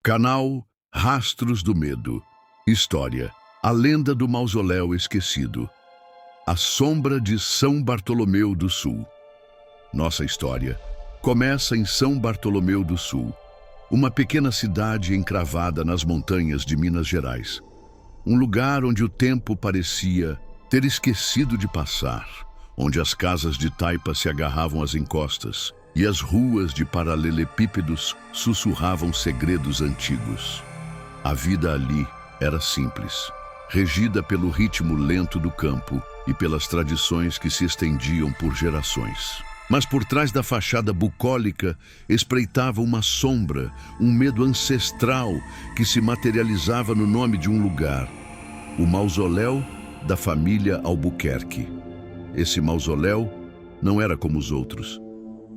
Canal Rastros do Medo. História: a lenda do mausoléu esquecido. A sombra de São Bartolomeu do Sul. Nossa história começa em São Bartolomeu do Sul, uma pequena cidade encravada nas montanhas de Minas Gerais. Um lugar onde o tempo parecia ter esquecido de passar, onde as casas de taipa se agarravam às encostas e as ruas de paralelepípedos sussurravam segredos antigos. A vida ali era simples, regida pelo ritmo lento do campo e pelas tradições que se estendiam por gerações. Mas por trás da fachada bucólica espreitava uma sombra, um medo ancestral que se materializava no nome de um lugar: o mausoléu da família Albuquerque. Esse mausoléu não era como os outros.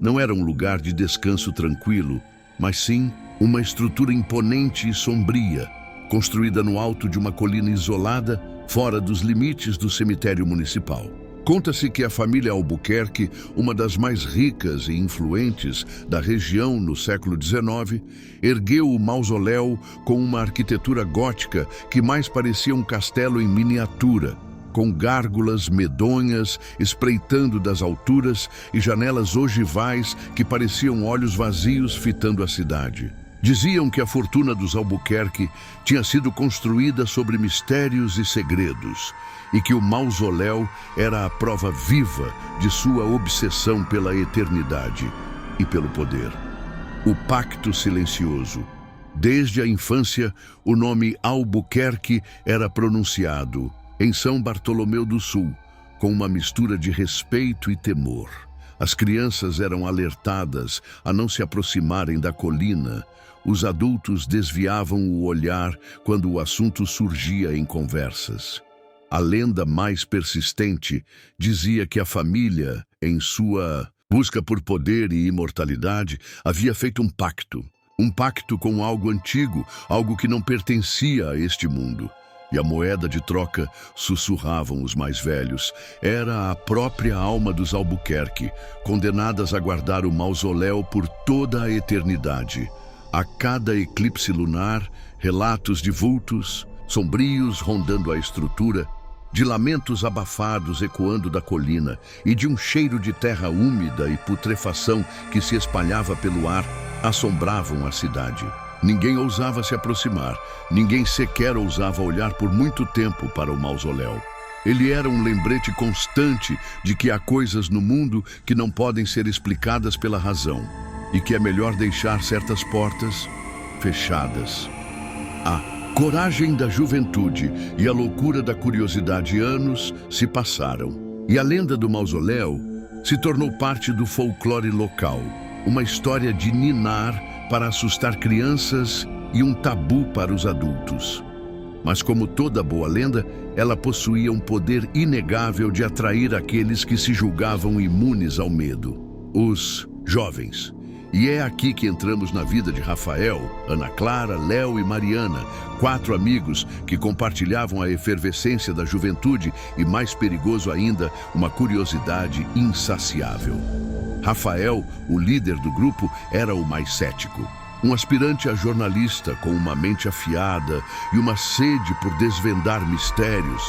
Não era um lugar de descanso tranquilo, mas sim uma estrutura imponente e sombria, construída no alto de uma colina isolada, fora dos limites do cemitério municipal. Conta-se que a família Albuquerque, uma das mais ricas e influentes da região no século XIX, ergueu o mausoléu com uma arquitetura gótica que mais parecia um castelo em miniatura, com gárgulas medonhas espreitando das alturas e janelas ogivais que pareciam olhos vazios fitando a cidade. Diziam que a fortuna dos Albuquerque tinha sido construída sobre mistérios e segredos, e que o mausoléu era a prova viva de sua obsessão pela eternidade e pelo poder. O pacto silencioso. Desde a infância, o nome Albuquerque era pronunciado em São Bartolomeu do Sul, com uma mistura de respeito e temor. As crianças eram alertadas a não se aproximarem da colina. Os adultos desviavam o olhar quando o assunto surgia em conversas. A lenda mais persistente dizia que a família, em sua busca por poder e imortalidade, havia feito um pacto. Um pacto com algo antigo, algo que não pertencia a este mundo. E a moeda de troca, sussurravam os mais velhos, era a própria alma dos Albuquerque, condenadas a guardar o mausoléu por toda a eternidade. A cada eclipse lunar, relatos de vultos sombrios rondando a estrutura, de lamentos abafados ecoando da colina e de um cheiro de terra úmida e putrefação que se espalhava pelo ar, assombravam a cidade. Ninguém ousava se aproximar, ninguém sequer ousava olhar por muito tempo para o mausoléu. Ele era um lembrete constante de que há coisas no mundo que não podem ser explicadas pela razão e que é melhor deixar certas portas fechadas. A coragem da juventude e a loucura da curiosidade anos se passaram, e a lenda do mausoléu se tornou parte do folclore local, uma história de ninar para assustar crianças e um tabu para os adultos. Mas como toda boa lenda, ela possuía um poder inegável de atrair aqueles que se julgavam imunes ao medo: os jovens. E é aqui que entramos na vida de Rafael, Ana Clara, Léo e Mariana, 4 amigos que compartilhavam a efervescência da juventude e, mais perigoso ainda, uma curiosidade insaciável. Rafael, o líder do grupo, era o mais cético. Um aspirante a jornalista com uma mente afiada e uma sede por desvendar mistérios.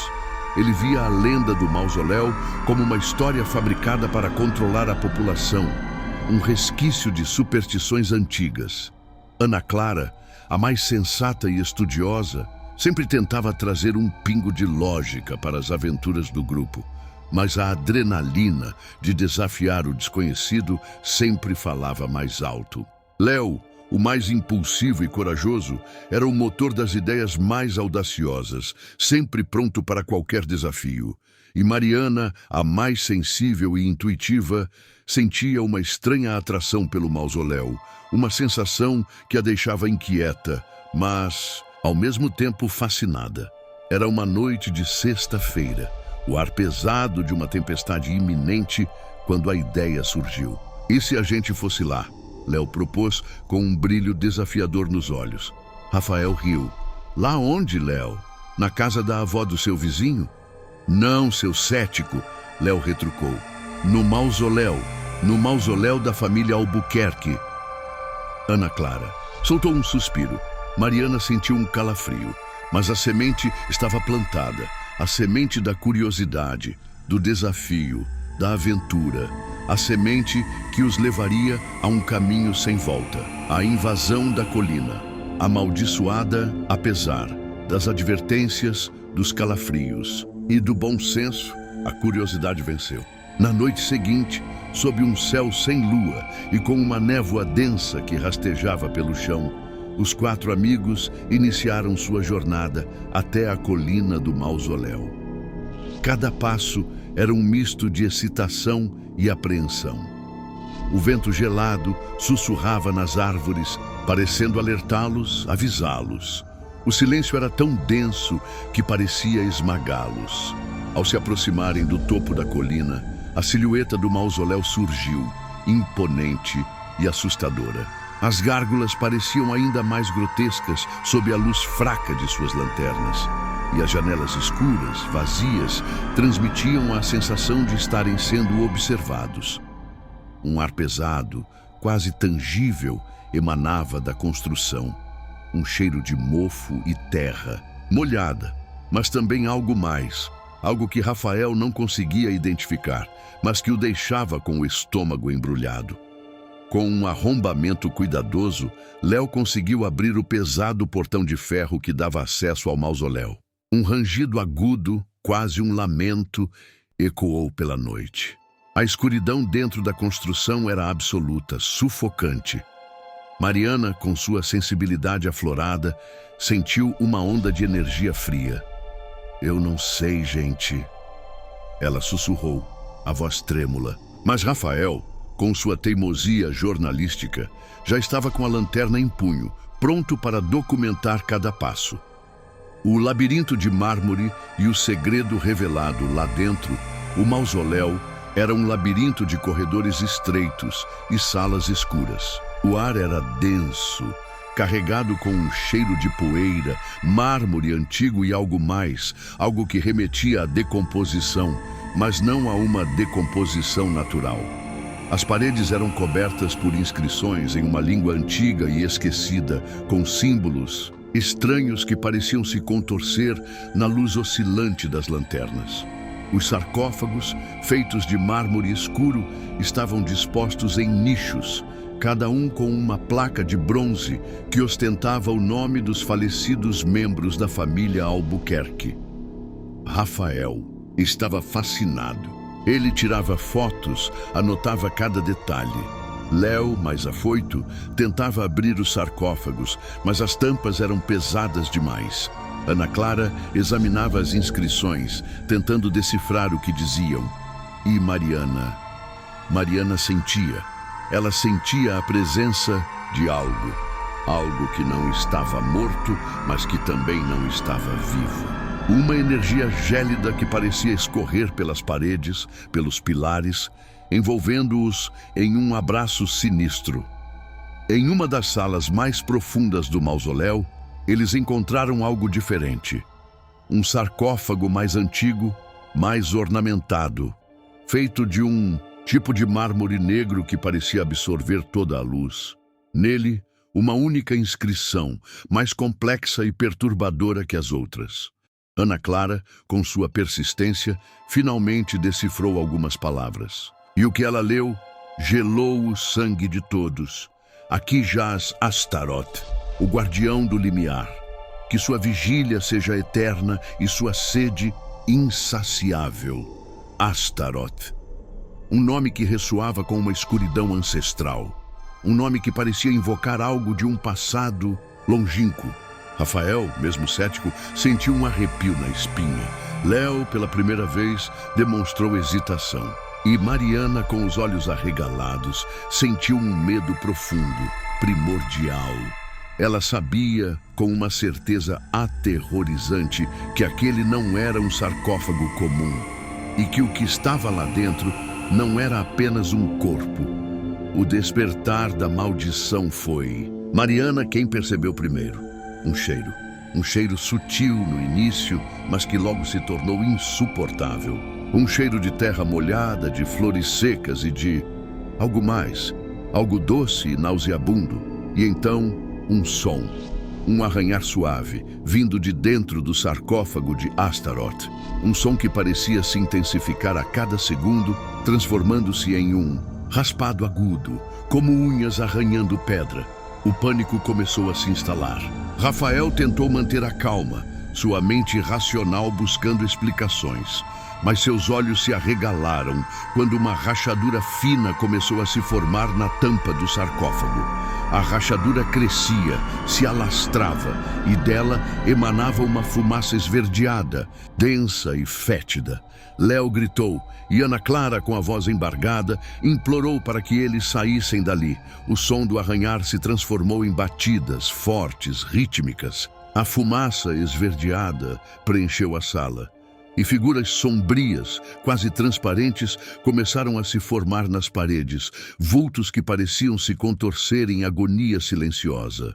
Ele via a lenda do mausoléu como uma história fabricada para controlar a população, um resquício de superstições antigas. Ana Clara, a mais sensata e estudiosa, sempre tentava trazer um pingo de lógica para as aventuras do grupo, mas a adrenalina de desafiar o desconhecido sempre falava mais alto. Léo, o mais impulsivo e corajoso, era o motor das ideias mais audaciosas, sempre pronto para qualquer desafio. E Mariana, a mais sensível e intuitiva, sentia uma estranha atração pelo mausoléu, uma sensação que a deixava inquieta, mas, ao mesmo tempo, fascinada. Era uma noite de sexta-feira, o ar pesado de uma tempestade iminente, quando a ideia surgiu. E se a gente fosse lá? Léo propôs com um brilho desafiador nos olhos. Rafael riu. Lá onde, Léo? Na casa da avó do seu vizinho? Não, seu cético, Léo retrucou. No mausoléu da família Albuquerque. Ana Clara soltou um suspiro. Mariana sentiu um calafrio, mas a semente estava plantada, a semente da curiosidade, do desafio, da aventura, a semente que os levaria a um caminho sem volta, a invasão da colina, amaldiçoada apesar das advertências, dos calafrios e do bom senso. A curiosidade venceu. Na noite seguinte, sob um céu sem lua e com uma névoa densa que rastejava pelo chão, os 4 amigos iniciaram sua jornada até a colina do mausoléu. Cada passo era um misto de excitação e apreensão. O vento gelado sussurrava nas árvores, parecendo alertá-los, avisá-los. O silêncio era tão denso que parecia esmagá-los. Ao se aproximarem do topo da colina, a silhueta do mausoléu surgiu, imponente e assustadora. As gárgulas pareciam ainda mais grotescas sob a luz fraca de suas lanternas, e as janelas escuras, vazias, transmitiam a sensação de estarem sendo observados. Um ar pesado, quase tangível, emanava da construção. Um cheiro de mofo e terra, molhada, mas também algo mais, algo que Rafael não conseguia identificar, mas que o deixava com o estômago embrulhado. Com um arrombamento cuidadoso, Léo conseguiu abrir o pesado portão de ferro que dava acesso ao mausoléu. Um rangido agudo, quase um lamento, ecoou pela noite. A escuridão dentro da construção era absoluta, sufocante. Mariana, com sua sensibilidade aflorada, sentiu uma onda de energia fria. "Eu não sei, gente." Ela sussurrou, a voz trêmula. Mas Rafael, com sua teimosia jornalística, já estava com a lanterna em punho, pronto para documentar cada passo. O labirinto de mármore e o segredo revelado lá dentro, o mausoléu, era um labirinto de corredores estreitos e salas escuras. O ar era denso, carregado com um cheiro de poeira, mármore antigo e algo mais, algo que remetia à decomposição, mas não a uma decomposição natural. As paredes eram cobertas por inscrições em uma língua antiga e esquecida, com símbolos estranhos que pareciam se contorcer na luz oscilante das lanternas. Os sarcófagos, feitos de mármore escuro, estavam dispostos em nichos, cada um com uma placa de bronze que ostentava o nome dos falecidos membros da família Albuquerque. Rafael estava fascinado. Ele tirava fotos, anotava cada detalhe. Léo, mais afoito, tentava abrir os sarcófagos, mas as tampas eram pesadas demais. Ana Clara examinava as inscrições, tentando decifrar o que diziam. E Mariana? Mariana sentia. Ela sentia a presença de algo. Algo que não estava morto, mas que também não estava vivo. Uma energia gélida que parecia escorrer pelas paredes, pelos pilares, envolvendo-os em um abraço sinistro. Em uma das salas mais profundas do mausoléu, eles encontraram algo diferente. Um sarcófago mais antigo, mais ornamentado, feito de um tipo de mármore negro que parecia absorver toda a luz. Nele, uma única inscrição, mais complexa e perturbadora que as outras. Ana Clara, com sua persistência, finalmente decifrou algumas palavras. E o que ela leu gelou o sangue de todos. Aqui jaz Astaroth, o guardião do limiar. Que sua vigília seja eterna e sua sede insaciável. Astaroth. Um nome que ressoava com uma escuridão ancestral. Um nome que parecia invocar algo de um passado longínquo. Rafael, mesmo cético, sentiu um arrepio na espinha. Léo, pela primeira vez, demonstrou hesitação. E Mariana, com os olhos arregalados, sentiu um medo profundo, primordial. Ela sabia, com uma certeza aterrorizante, que aquele não era um sarcófago comum e que o que estava lá dentro não era apenas um corpo. O despertar da maldição foi Mariana quem percebeu primeiro. Um cheiro sutil no início, mas que logo se tornou insuportável. Um cheiro de terra molhada, de flores secas e de algo mais, algo doce e nauseabundo. E então, um som. um arranhar suave, vindo de dentro do sarcófago de Astaroth. Um som que parecia se intensificar a cada segundo, transformando-se em um raspado agudo, como unhas arranhando pedra. O pânico começou a se instalar. Rafael tentou manter a calma, sua mente racional buscando explicações. Mas seus olhos se arregalaram quando uma rachadura fina começou a se formar na tampa do sarcófago. A rachadura crescia, se alastrava, e dela emanava uma fumaça esverdeada, densa e fétida. Léo gritou, e Ana Clara, com a voz embargada, implorou para que eles saíssem dali. O som do arranhar se transformou em batidas fortes, rítmicas. A fumaça esverdeada preencheu a sala. E figuras sombrias, quase transparentes, começaram a se formar nas paredes, vultos que pareciam se contorcer em agonia silenciosa.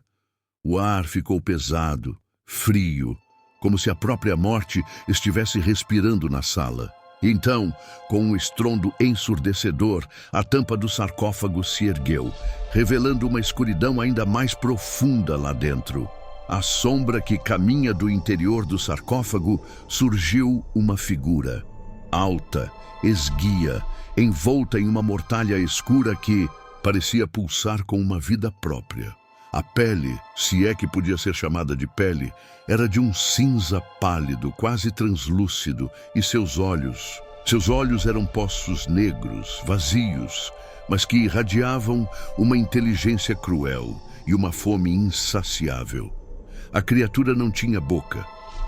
O ar ficou pesado, frio, como se a própria morte estivesse respirando na sala. E então, com um estrondo ensurdecedor, a tampa do sarcófago se ergueu, revelando uma escuridão ainda mais profunda lá dentro. À sombra que caminha do interior do sarcófago, surgiu uma figura. Alta, esguia, envolta em uma mortalha escura que parecia pulsar com uma vida própria. A pele, se é que podia ser chamada de pele, era de um cinza pálido, quase translúcido, e seus olhos eram poços negros, vazios, mas que irradiavam uma inteligência cruel e uma fome insaciável. A criatura não tinha boca,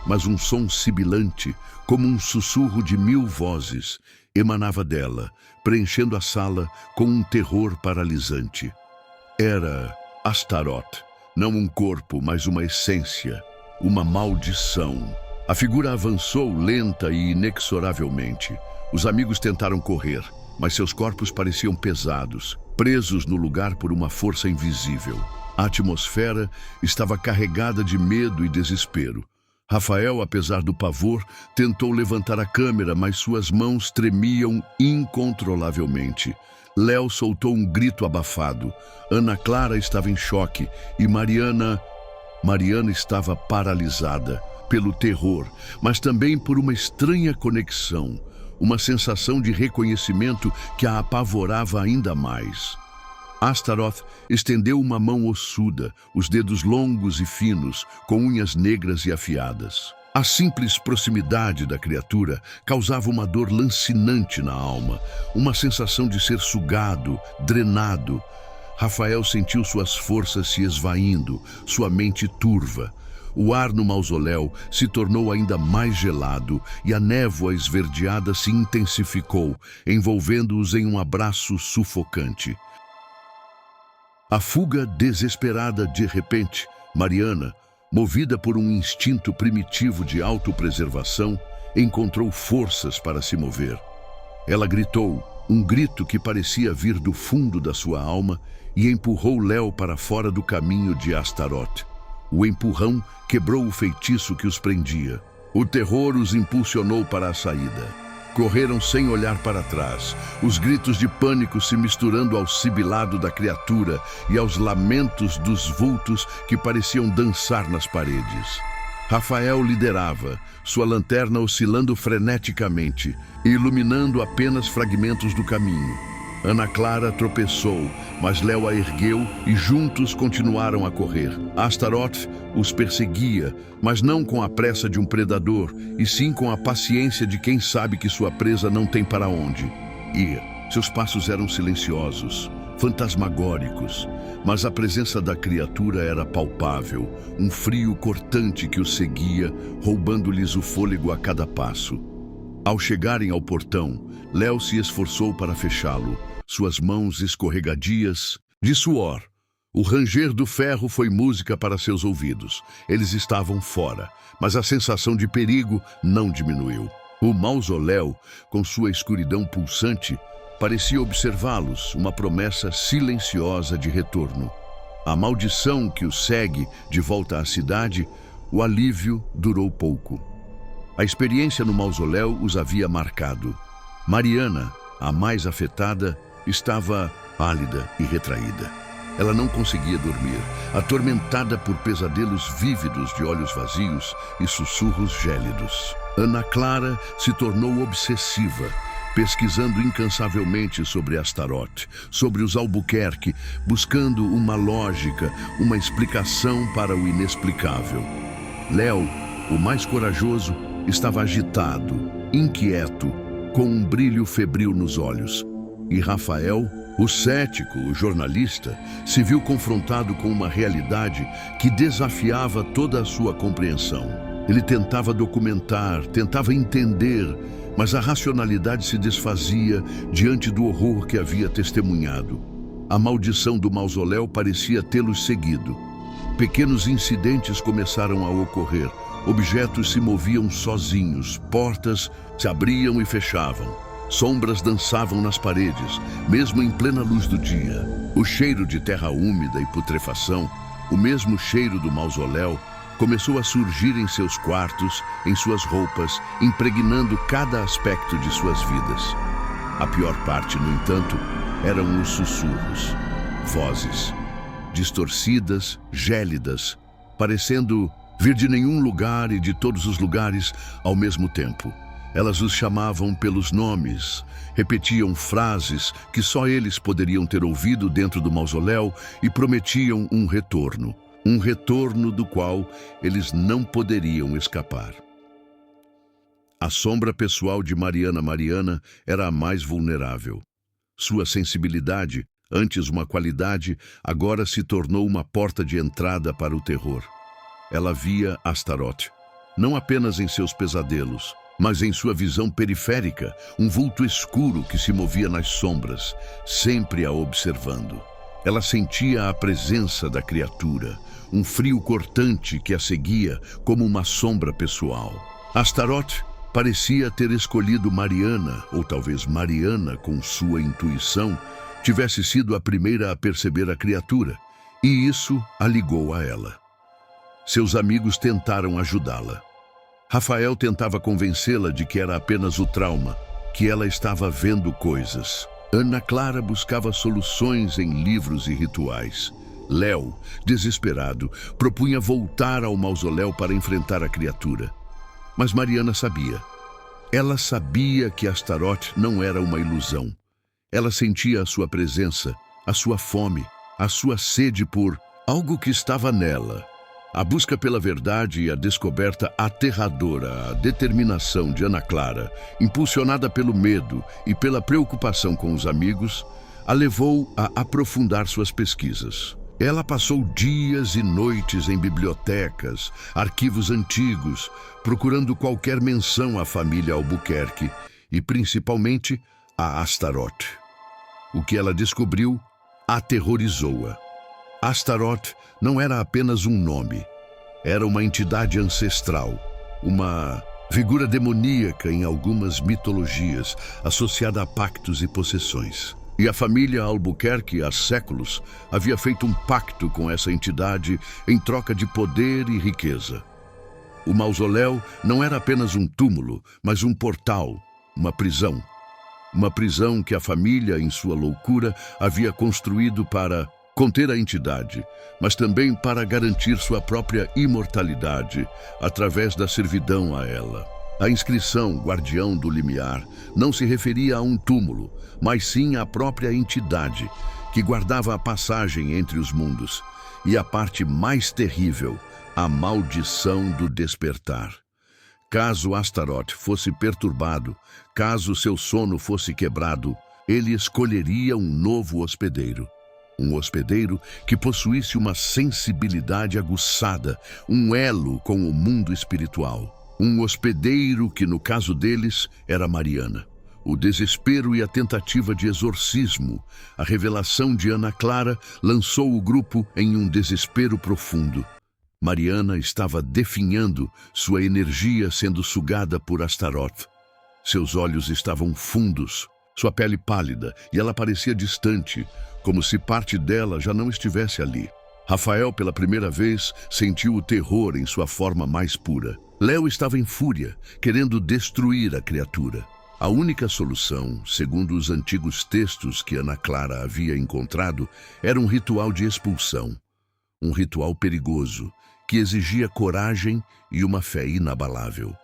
mas um som sibilante, como um sussurro de 1000 vozes, emanava dela, preenchendo a sala com um terror paralisante. Era Astaroth, não um corpo, mas uma essência, uma maldição. A figura avançou lenta e inexoravelmente. Os amigos tentaram correr, mas seus corpos pareciam pesados, presos no lugar por uma força invisível. A atmosfera estava carregada de medo e desespero. Rafael, apesar do pavor, tentou levantar a câmera, mas suas mãos tremiam incontrolavelmente. Léo soltou um grito abafado. Ana Clara estava em choque e Mariana estava paralisada pelo terror, mas também por uma estranha conexão, uma sensação de reconhecimento que a apavorava ainda mais. Astaroth estendeu uma mão ossuda, os dedos longos e finos, com unhas negras e afiadas. A simples proximidade da criatura causava uma dor lancinante na alma, uma sensação de ser sugado, drenado. Rafael sentiu suas forças se esvaindo, sua mente turva. O ar no mausoléu se tornou ainda mais gelado e a névoa esverdeada se intensificou, envolvendo-os em um abraço sufocante. A fuga desesperada de repente, Mariana, movida por um instinto primitivo de autopreservação, encontrou forças para se mover. Ela gritou, um grito que parecia vir do fundo da sua alma, e empurrou Léo para fora do caminho de Astaroth. O empurrão quebrou o feitiço que os prendia. O terror os impulsionou para a saída. Correram sem olhar para trás, os gritos de pânico se misturando ao sibilado da criatura e aos lamentos dos vultos que pareciam dançar nas paredes. Rafael liderava, sua lanterna oscilando freneticamente, iluminando apenas fragmentos do caminho. Ana Clara tropeçou, mas Léo a ergueu e juntos continuaram a correr. Astaroth os perseguia, mas não com a pressa de um predador, e sim com a paciência de quem sabe que sua presa não tem para onde ir. Seus passos eram silenciosos, fantasmagóricos, mas a presença da criatura era palpável, um frio cortante que os seguia, roubando-lhes o fôlego a cada passo. Ao chegarem ao portão, Léo se esforçou para fechá-lo, suas mãos escorregadias de suor. O ranger do ferro foi música para seus ouvidos. Eles estavam fora, mas a sensação de perigo não diminuiu. O mausoléu, com sua escuridão pulsante, parecia observá-los, uma promessa silenciosa de retorno. A maldição que os segue de volta à cidade, o alívio durou pouco. A experiência no mausoléu os havia marcado. Mariana, a mais afetada, estava pálida e retraída. Ela não conseguia dormir, atormentada por pesadelos vívidos de olhos vazios e sussurros gélidos. Ana Clara se tornou obsessiva, pesquisando incansavelmente sobre Astaroth, sobre os Albuquerque, buscando uma lógica, uma explicação para o inexplicável. Léo, o mais corajoso, estava agitado, inquieto, com um brilho febril nos olhos. E Rafael, o cético, o jornalista, se viu confrontado com uma realidade que desafiava toda a sua compreensão. Ele tentava documentar, tentava entender, mas a racionalidade se desfazia diante do horror que havia testemunhado. A maldição do mausoléu parecia tê-los seguido. Pequenos incidentes começaram a ocorrer. Objetos se moviam sozinhos, portas se abriam e fechavam. Sombras dançavam nas paredes, mesmo em plena luz do dia. O cheiro de terra úmida e putrefação, o mesmo cheiro do mausoléu, começou a surgir em seus quartos, em suas roupas, impregnando cada aspecto de suas vidas. A pior parte, no entanto, eram os sussurros, vozes, distorcidas, gélidas, parecendo vir de nenhum lugar e de todos os lugares ao mesmo tempo. Elas os chamavam pelos nomes, repetiam frases que só eles poderiam ter ouvido dentro do mausoléu e prometiam um retorno do qual eles não poderiam escapar. A sombra pessoal de Mariana era a mais vulnerável. Sua sensibilidade, antes uma qualidade, agora se tornou uma porta de entrada para o terror. Ela via Astaroth, não apenas em seus pesadelos, mas em sua visão periférica, um vulto escuro que se movia nas sombras, sempre a observando. Ela sentia a presença da criatura, um frio cortante que a seguia como uma sombra pessoal. Astaroth parecia ter escolhido Mariana, ou talvez Mariana, com sua intuição, tivesse sido a primeira a perceber a criatura, e isso a ligou a ela. Seus amigos tentaram ajudá-la. Rafael tentava convencê-la de que era apenas o trauma, que ela estava vendo coisas. Ana Clara buscava soluções em livros e rituais. Léo, desesperado, propunha voltar ao mausoléu para enfrentar a criatura. Mas Mariana sabia. Ela sabia que Astaroth não era uma ilusão. Ela sentia a sua presença, a sua fome, a sua sede por algo que estava nela. A busca pela verdade e a descoberta aterradora, a determinação de Ana Clara, impulsionada pelo medo e pela preocupação com os amigos, a levou a aprofundar suas pesquisas. Ela passou dias e noites em bibliotecas, arquivos antigos, procurando qualquer menção à família Albuquerque e, principalmente, a Astaroth. O que ela descobriu aterrorizou-a. Astaroth não era apenas um nome. Era uma entidade ancestral, uma figura demoníaca em algumas mitologias, associada a pactos e possessões. E a família Albuquerque, há séculos, havia feito um pacto com essa entidade em troca de poder e riqueza. O mausoléu não era apenas um túmulo, mas um portal, uma prisão. Uma prisão que a família, em sua loucura, havia construído para conter a entidade, mas também para garantir sua própria imortalidade através da servidão a ela. A inscrição Guardião do Limiar não se referia a um túmulo, mas sim à própria entidade, que guardava a passagem entre os mundos. E a parte mais terrível, a maldição do despertar. Caso Astaroth fosse perturbado, caso seu sono fosse quebrado, ele escolheria um novo hospedeiro. Um hospedeiro que possuísse uma sensibilidade aguçada, um elo com o mundo espiritual. Um hospedeiro que, no caso deles, era Mariana. O desespero e a tentativa de exorcismo, a revelação de Ana Clara lançou o grupo em um desespero profundo. Mariana estava definhando, sua energia sendo sugada por Astaroth. Seus olhos estavam fundos, sua pele pálida, e ela parecia distante, como se parte dela já não estivesse ali. Rafael, pela primeira vez, sentiu o terror em sua forma mais pura. Léo estava em fúria, querendo destruir a criatura. A única solução, segundo os antigos textos que Ana Clara havia encontrado, era um ritual de expulsão. Um ritual perigoso, que exigia coragem e uma fé inabalável.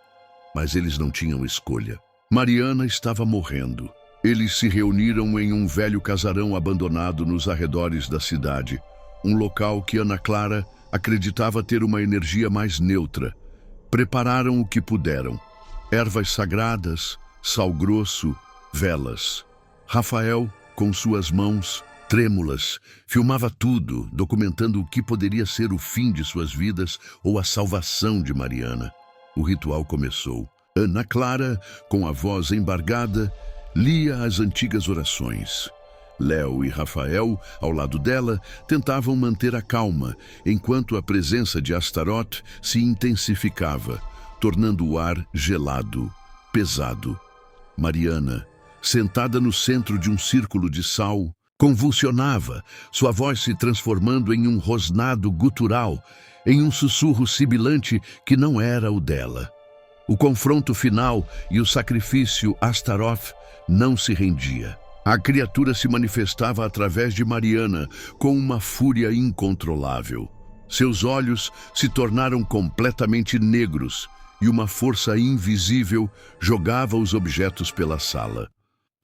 Mas eles não tinham escolha. Mariana estava morrendo. Eles se reuniram em um velho casarão abandonado nos arredores da cidade, um local que Ana Clara acreditava ter uma energia mais neutra. Prepararam o que puderam: ervas sagradas, sal grosso, velas. Rafael, com suas mãos trêmulas, filmava tudo, documentando o que poderia ser o fim de suas vidas ou a salvação de Mariana. O ritual começou. Ana Clara, com a voz embargada, lia as antigas orações. Léo e Rafael, ao lado dela, tentavam manter a calma, enquanto a presença de Astaroth se intensificava, tornando o ar gelado, pesado. Mariana, sentada no centro de um círculo de sal, convulsionava, sua voz se transformando em um rosnado gutural, em um sussurro sibilante que não era o dela. O confronto final e o sacrifício Astaroth não se rendia. A criatura se manifestava através de Mariana com uma fúria incontrolável. Seus olhos se tornaram completamente negros e uma força invisível jogava os objetos pela sala.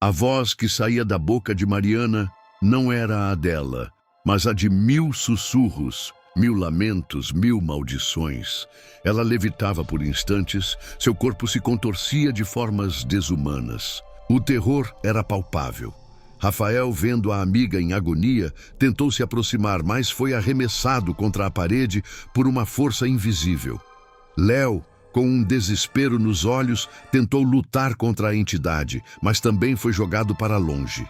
A voz que saía da boca de Mariana não era a dela, mas a de 1000 sussurros, 1000 lamentos, 1000 maldições. Ela levitava por instantes, seu corpo se contorcia de formas desumanas. O terror era palpável. Rafael, vendo a amiga em agonia, tentou se aproximar, mas foi arremessado contra a parede por uma força invisível. Léo, com um desespero nos olhos, tentou lutar contra a entidade, mas também foi jogado para longe.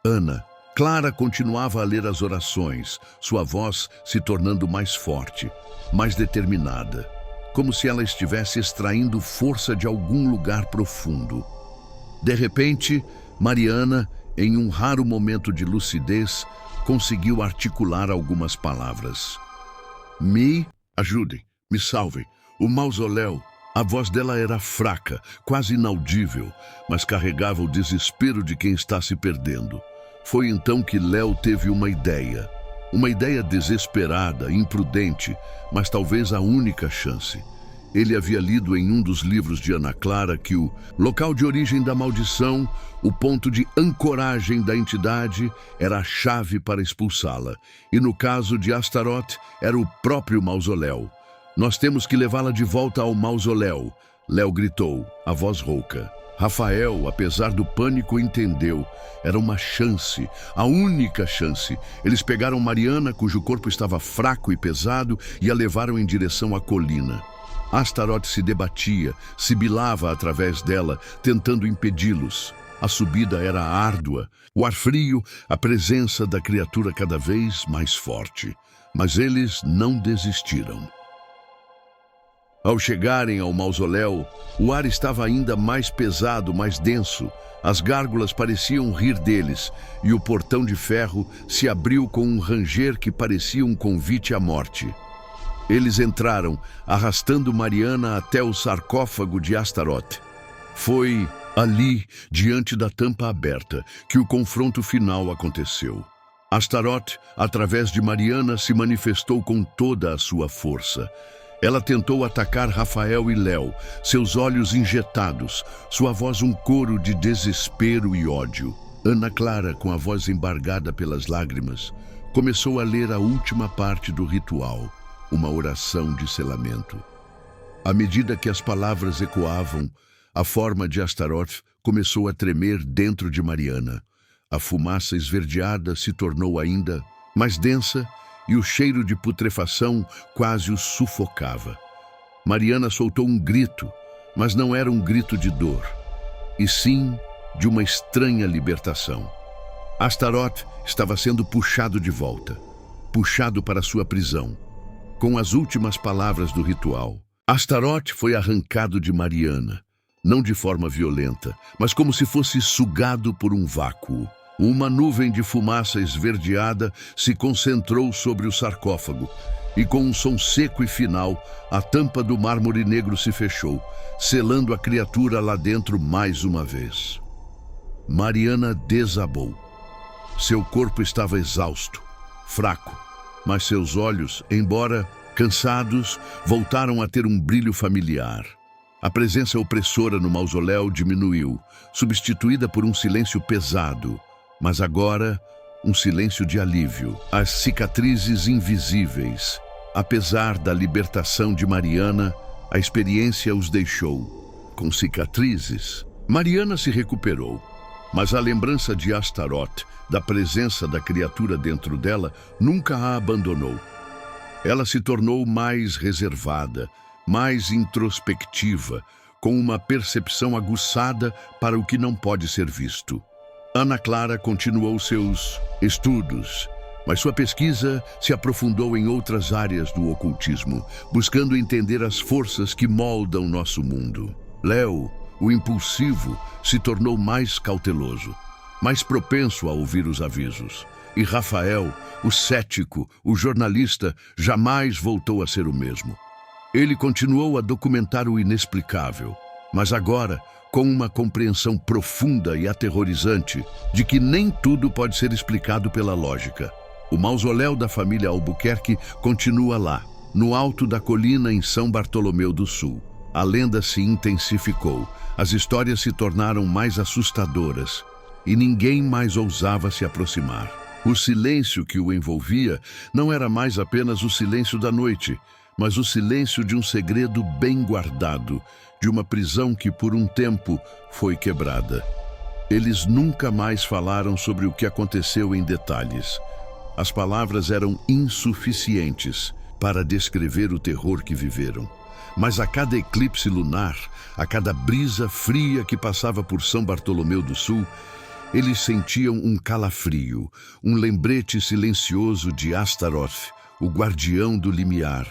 Ana Clara continuava a ler as orações, sua voz se tornando mais forte, mais determinada, como se ela estivesse extraindo força de algum lugar profundo. De repente, Mariana, em um raro momento de lucidez, conseguiu articular algumas palavras. Me ajudem, me salvem. O mausoléu. A voz dela era fraca, quase inaudível, mas carregava o desespero de quem está se perdendo. Foi então que Léo teve uma ideia desesperada, imprudente, mas talvez a única chance. Ele havia lido em um dos livros de Ana Clara que o local de origem da maldição, o ponto de ancoragem da entidade, era a chave para expulsá-la. E no caso de Astaroth, era o próprio mausoléu. Nós temos que levá-la de volta ao mausoléu, Léo gritou, a voz rouca. Rafael, apesar do pânico, entendeu. Era uma chance, a única chance. Eles pegaram Mariana, cujo corpo estava fraco e pesado, e a levaram em direção à colina. Astaroth se debatia, sibilava através dela, tentando impedi-los. A subida era árdua, o ar frio, a presença da criatura cada vez mais forte. Mas eles não desistiram. Ao chegarem ao mausoléu, o ar estava ainda mais pesado, mais denso. As gárgulas pareciam rir deles, e o portão de ferro se abriu com um ranger que parecia um convite à morte. Eles entraram, arrastando Mariana até o sarcófago de Astaroth. Foi ali, diante da tampa aberta, que o confronto final aconteceu. Astaroth, através de Mariana, se manifestou com toda a sua força. Ela tentou atacar Rafael e Léo, seus olhos injetados, sua voz um coro de desespero e ódio. Ana Clara, com a voz embargada pelas lágrimas, começou a ler a última parte do ritual, uma oração de selamento. À medida que as palavras ecoavam, a forma de Astaroth começou a tremer dentro de Mariana. A fumaça esverdeada se tornou ainda mais densa, e o cheiro de putrefação quase o sufocava. Mariana soltou um grito, mas não era um grito de dor, e sim de uma estranha libertação. Astaroth estava sendo puxado de volta, puxado para sua prisão. Com as últimas palavras do ritual, Astaroth foi arrancado de Mariana, não de forma violenta, mas como se fosse sugado por um vácuo. Uma nuvem de fumaça esverdeada se concentrou sobre o sarcófago, e com um som seco e final, a tampa do mármore negro se fechou, selando a criatura lá dentro mais uma vez. Mariana desabou. Seu corpo estava exausto, fraco, mas seus olhos, embora cansados, voltaram a ter um brilho familiar. A presença opressora no mausoléu diminuiu, substituída por um silêncio pesado, mas agora um silêncio de alívio. As cicatrizes invisíveis. Apesar da libertação de Mariana, a experiência os deixou com cicatrizes. Mariana se recuperou, mas a lembrança de Astaroth, da presença da criatura dentro dela, nunca a abandonou. Ela se tornou mais reservada, mais introspectiva, com uma percepção aguçada para o que não pode ser visto. Ana Clara continuou seus estudos, mas sua pesquisa se aprofundou em outras áreas do ocultismo, buscando entender as forças que moldam nosso mundo. Léo, o impulsivo, se tornou mais cauteloso, mais propenso a ouvir os avisos. E Rafael, o cético, o jornalista, jamais voltou a ser o mesmo. Ele continuou a documentar o inexplicável, mas agora com uma compreensão profunda e aterrorizante de que nem tudo pode ser explicado pela lógica. O mausoléu da família Albuquerque continua lá, no alto da colina em São Bartolomeu do Sul. A lenda se intensificou, as histórias se tornaram mais assustadoras e ninguém mais ousava se aproximar. O silêncio que o envolvia não era mais apenas o silêncio da noite, mas o silêncio de um segredo bem guardado, de uma prisão que por um tempo foi quebrada. Eles nunca mais falaram sobre o que aconteceu em detalhes. As palavras eram insuficientes para descrever o terror que viveram. Mas a cada eclipse lunar, a cada brisa fria que passava por São Bartolomeu do Sul, eles sentiam um calafrio, um lembrete silencioso de Astaroth, o guardião do limiar,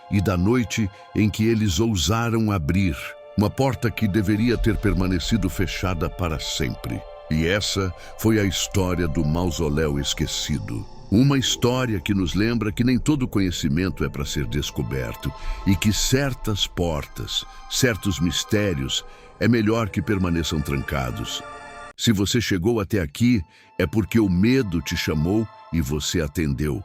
e da noite em que eles ousaram abrir uma porta que deveria ter permanecido fechada para sempre. E essa foi a história do Mausoléu Esquecido. Uma história que nos lembra que nem todo conhecimento é para ser descoberto e que certas portas, certos mistérios, é melhor que permaneçam trancados. Se você chegou até aqui, é porque o medo te chamou e você atendeu.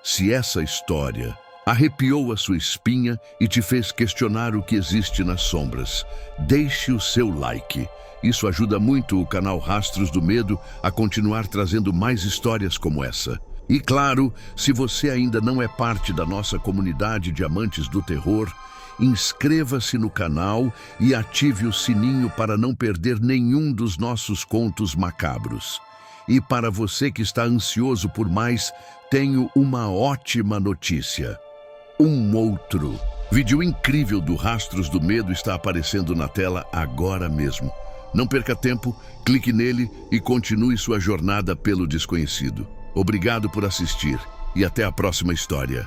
Se essa história arrepiou a sua espinha e te fez questionar o que existe nas sombras, deixe o seu like. Isso ajuda muito o canal Rastros do Medo a continuar trazendo mais histórias como essa. E claro, se você ainda não é parte da nossa comunidade de amantes do terror, inscreva-se no canal e ative o sininho para não perder nenhum dos nossos contos macabros. E para você que está ansioso por mais, tenho uma ótima notícia. Um outro vídeo incrível do Rastros do Medo está aparecendo na tela agora mesmo. Não perca tempo, clique nele e continue sua jornada pelo desconhecido. Obrigado por assistir e até a próxima história.